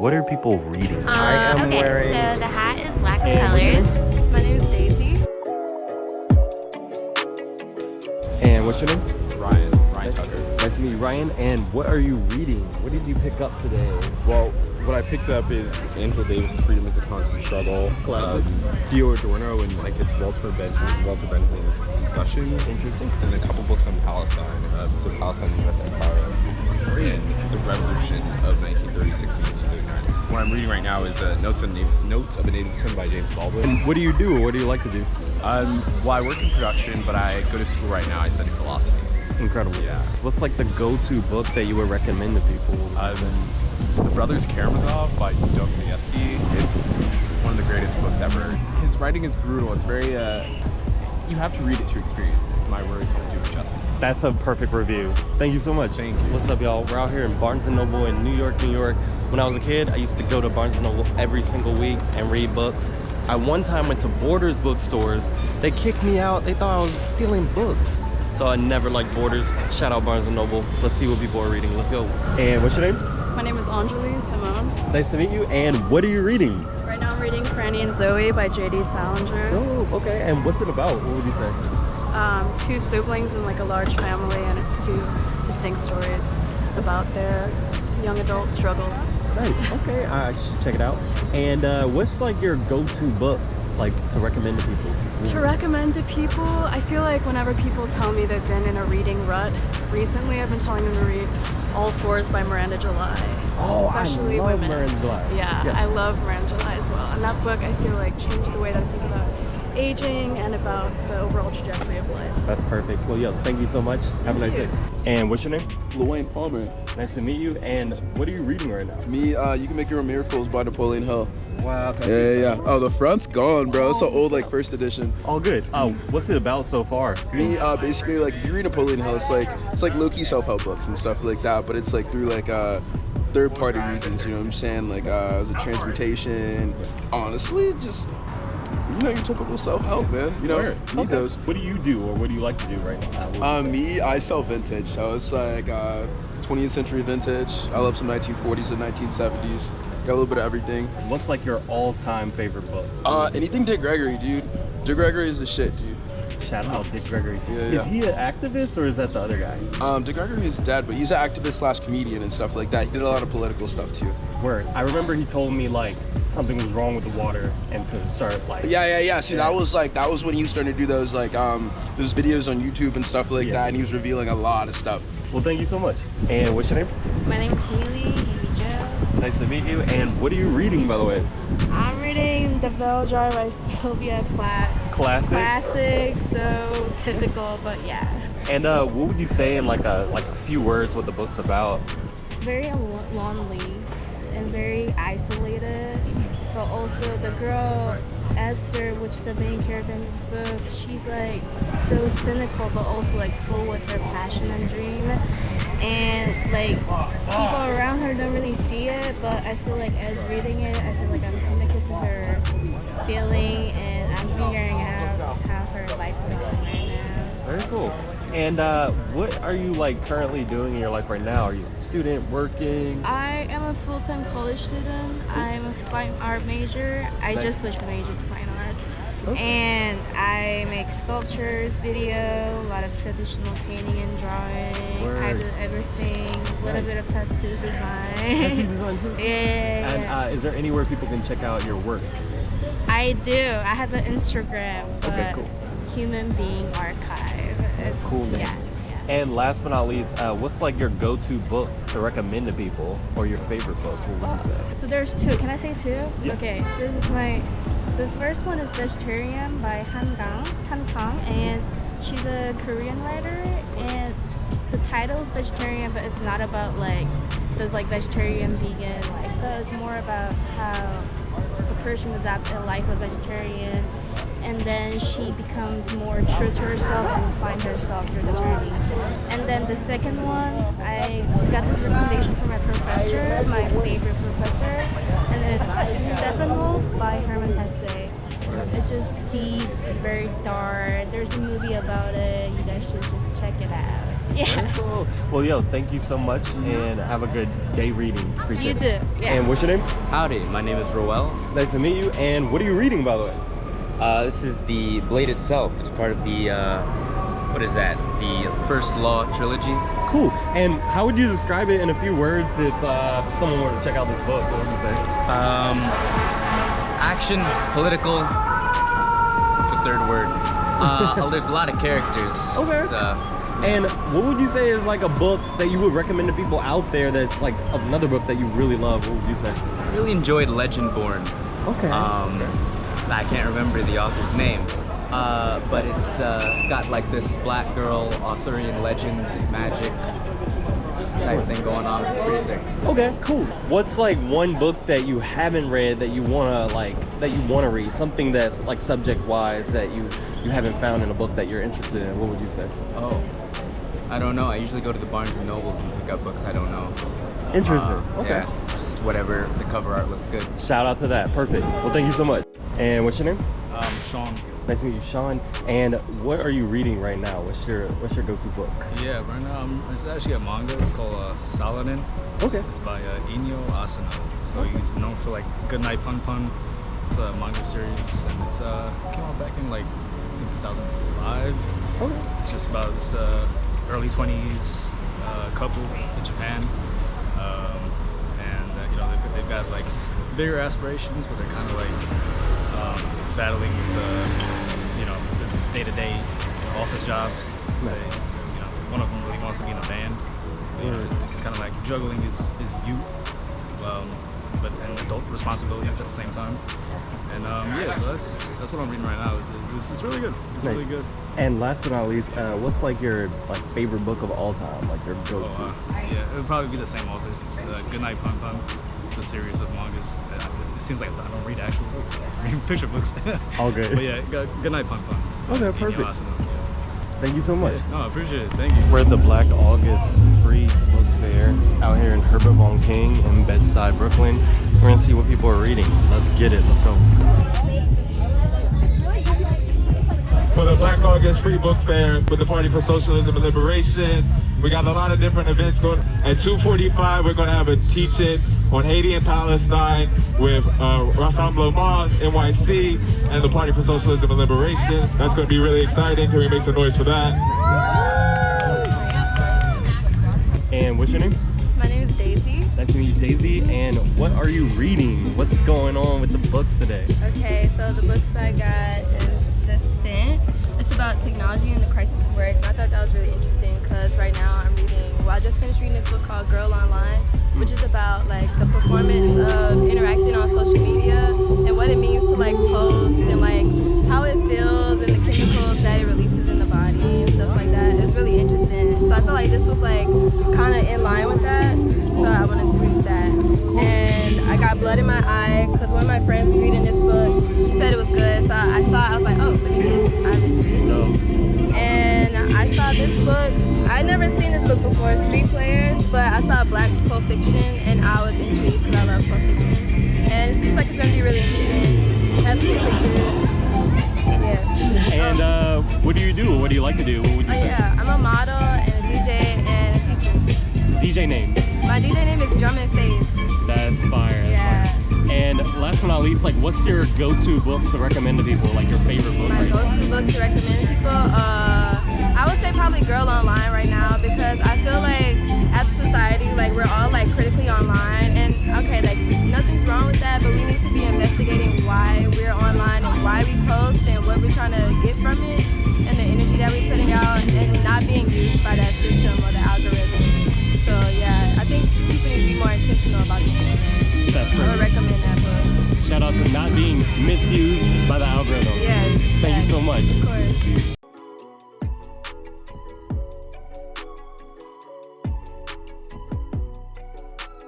what are people reading? I am wearing... So the hat is black colors. My name is Daisy. And what's your name? Ryan Tucker. Nice to meet you, Ryan. And what are you reading? What did you pick up today? Well, what I picked up is Angela Davis' Freedom is a Constant Struggle. Classic. Theo Adorno and like his Walter Benjamin's discussions. Interesting. And a couple books on Palestine. So Palestine and the U.S. Empire. And the revolution of 1936 and 1939. What I'm reading right now is Notes of a Native Son by James Baldwin. And what do you do? What do you like to do? Well, I work in production, but I go to school right now. I study philosophy. Incredible. Yeah. What's like the go-to book that you would recommend to people? The Brothers Karamazov by Dostoevsky. It's one of the greatest books ever. His writing is brutal. It's very, you have to read it to experience it. My words won't do it justice. That's a perfect review. Thank you so much. Thank you. What's up, y'all? We're out here in Barnes & Noble in New York, New York. When I was a kid, I used to go to Barnes & Noble every single week and read books. I one time went to Borders bookstores. They kicked me out. They thought I was stealing books. So I never liked Borders. Shout out Barnes & Noble. Let's see what people are reading. Let's go. And what's your name? My name is Andie Simone. Nice to meet you. And what are you reading? Right now I'm reading Franny and Zoe by J.D. Salinger. Oh, okay. And what's it about? What would you say? Two siblings in like a large family, and it's two distinct stories about their young adult struggles. Nice. Okay. I should check it out. And what's like your go-to book, like to recommend to people? To recommend to people, I feel like whenever people tell me they've been in a reading rut, recently I've been telling them to read All Fours by Miranda July. Oh, Especially I love women. Miranda July. Yeah, Yes. I love Miranda July as well. And that book I feel like changed the way that I think about aging and about the overall trajectory of life. That's perfect. Well, yo, thank you so much. Have a nice day. And what's your name? Luane Palmer. Nice to meet you. And what are you reading right now? Me, You Can Make Your Own Miracles by Napoleon Hill. Wow. Yeah. Oh, the front's gone, bro. It's an old, like, first edition. All good. What's it about so far? Me, basically, like, if you read Napoleon Hill, it's like low-key self-help books and stuff like that, but it's like through like third-party reasons. You know what I'm saying? Like, as a transmutation. Honestly, just. Your typical self-help, man. Need those. What do you do, or what do you like to do right now? Me, I sell vintage, so it's like 20th century vintage. I love some 1940s and 1970s. Got a little bit of everything. What's like your all-time favorite book? Anything Dick Gregory, dude. Dick Gregory is the shit, dude. Shout out Dick Gregory. Yeah. Is he an activist, or is that the other guy? Dick Gregory is dead, but he's an activist / comedian and stuff like that. He did a lot of political stuff too. Word. I remember he told me like something was wrong with the water and to start like. Yeah. See, that was when he was starting to do those those videos on YouTube and stuff like that, and he was revealing a lot of stuff. Well, thank you so much. And what's your name? My name is Haley Joe. Nice to meet you. And what are you reading, by the way? I'm reading The Bell Jar by Sylvia Plath. Classic. So typical, but yeah. And what would you say in like a few words what the book's about? Very lonely and very isolated, but also the girl Esther, which the main character in this book, she's like so cynical but also like full with her passion and dream, and like people around her don't really see it, but I feel like as reading it, I feel like I'm connected to her feeling, and I'm figuring out how her life's going right now. Very cool. And what are you like currently doing in your life right now? Are you a student, working? I am a full-time college student. I'm a fine art major. I just switched my major to fine art. Okay. And I make sculptures, video, a lot of traditional painting and drawing. Word. I do everything. A little bit of tattoo design. Tattoo design too? Yeah. And is there anywhere people can check out your work? I do. I have an Instagram, but Okay, cool. Human Being Archive. It's, Cool name. Yeah. And last but not least, what's like your go-to book to recommend to people, or your favorite book? What would you say? So there's two. Can I say two? Yeah. Okay. This is my. So the first one is Vegetarian by Han Kang, and she's a Korean writer. And the title is Vegetarian, but it's not about like those like vegetarian vegan lifestyle. It's more about how the person adapts a life of vegetarian, and then she becomes more true to herself and finds herself through the journey. And then the second one, I got this recommendation from my professor, my favorite professor, and it's Steppenwolf by Hermann Hesse. It's just deep, very dark. There's a movie about it. You guys should just check it out. Yeah. Cool. Well, yo, thank you so much, and have a good day reading. You Appreciate too. it. Yeah. And what's your name? Howdy, my name is Rochelle. Nice to meet you. And what are you reading, by the way? This is the Blade itself. It's part of the, what is that? The First Law trilogy. Cool. And how would you describe it in a few words if someone were to check out this book? What would you say? Action, political. What's a third word? There's a lot of characters. Okay. It's, And what would you say is like a book that you would recommend to people out there that's like another book that you really love? What would you say? I really enjoyed Legendborn. Okay. I can't remember the author's name, but it's got like this black girl, Arthurian legend, magic type thing going on. It's pretty sick. Okay, cool. What's like one book that you haven't read that you wanna read? Something that's like subject-wise that you haven't found in a book that you're interested in. What would you say? Oh, I don't know. I usually go to the Barnes and Nobles and pick up books I don't know. Interesting. Okay. Yeah, just whatever the cover art looks good. Shout out to that. Perfect. Well, thank you so much. And what's your name? Sean. Nice to meet you, Sean. And what are you reading right now? What's your go-to book? Yeah, right now it's actually a manga. It's called Saladin. Okay. It's by Inyo Asano. So he's known for like Goodnight Pun Pun. It's a manga series, and it's came out back in like I think 2005. Okay. It's just about this early 20s couple in Japan, and you know they've got like bigger aspirations, but they're kind of like battling the day-to-day office jobs. One of them really wants to be in a band. It's kind of like juggling his youth, and adult responsibilities at the same time. And yeah, so that's what I'm reading right now. It's really good. It's Nice. really good. And last but not least, what's like your favorite book of all time? Like your go-to? Yeah, it would probably be the same author. Goodnight Pun Pun. It's a series of mangas. It seems like I don't read actual books. I just read picture books. All good. But yeah, Goodnight Pun Pun. Okay, perfect. Inyo Asano, yeah. Thank you so much. No, I appreciate it. Thank you. We're at the Black August Free Book Fair out here in Herbert Von King in Bed-Stuy, Brooklyn. We're gonna see what people are reading. Let's get it. Let's go. For the Black August Free Book Fair with the Party for Socialism and Liberation, we got a lot of different events going. At 2:45, we're going to have a teach-in on Haiti and Palestine with Rassemblement NYC and the Party for Socialism and Liberation. That's going to be really exciting. Can we make some noise for that? And what's your name? My name is Daisy. Nice to meet you, Daisy. And what are you reading? What's going on with the books today? Okay, so the books I got is Descent. It's about technology and the crisis of work. I thought that was really interesting because right now I'm reading, I just finished reading this book called Girl Online, which is about like the performance of interacting on social media and what it means to like post and like how it feels and the chemicals that it releases in the body and stuff like that. It's really interesting. So I feel like this was like kind of in line with that. So I wanted to read that. And I got Blood in My Eye because one of my friends was reading this book. She said it was good. So I saw it. I was like, oh, let me get it. Obviously. And I saw this book. I'd never seen this book before, Street Players, but I saw Black Pulp Fiction and I was intrigued because I love Pulp Fiction. And it seems like it's going to be really interesting. It has cool pictures. Yeah. And what do you do? What do you like to do? What would you say? Yeah, I'm a model and a DJ and a teacher. DJ name. My DJ name is Drum and Face. That's fire. That's Yeah. fire. And last but not least, like, what's your go-to book to recommend to people? Like your favorite book My right now? go-to book to recommend to people, I would say probably Girl Online right now because I feel like as a society, like we're all like critically online, and okay, like nothing's wrong with that, but we need to be investigating why we're online and why we post and what we're trying to get from it and the energy that we're putting out and not being used by that system or the algorithm. So yeah, I think people need to be more intentional about the internet. That's I would perfect. recommend that book. Shout out to not being misused by the algorithm. Yes. Thank you so much. Of course.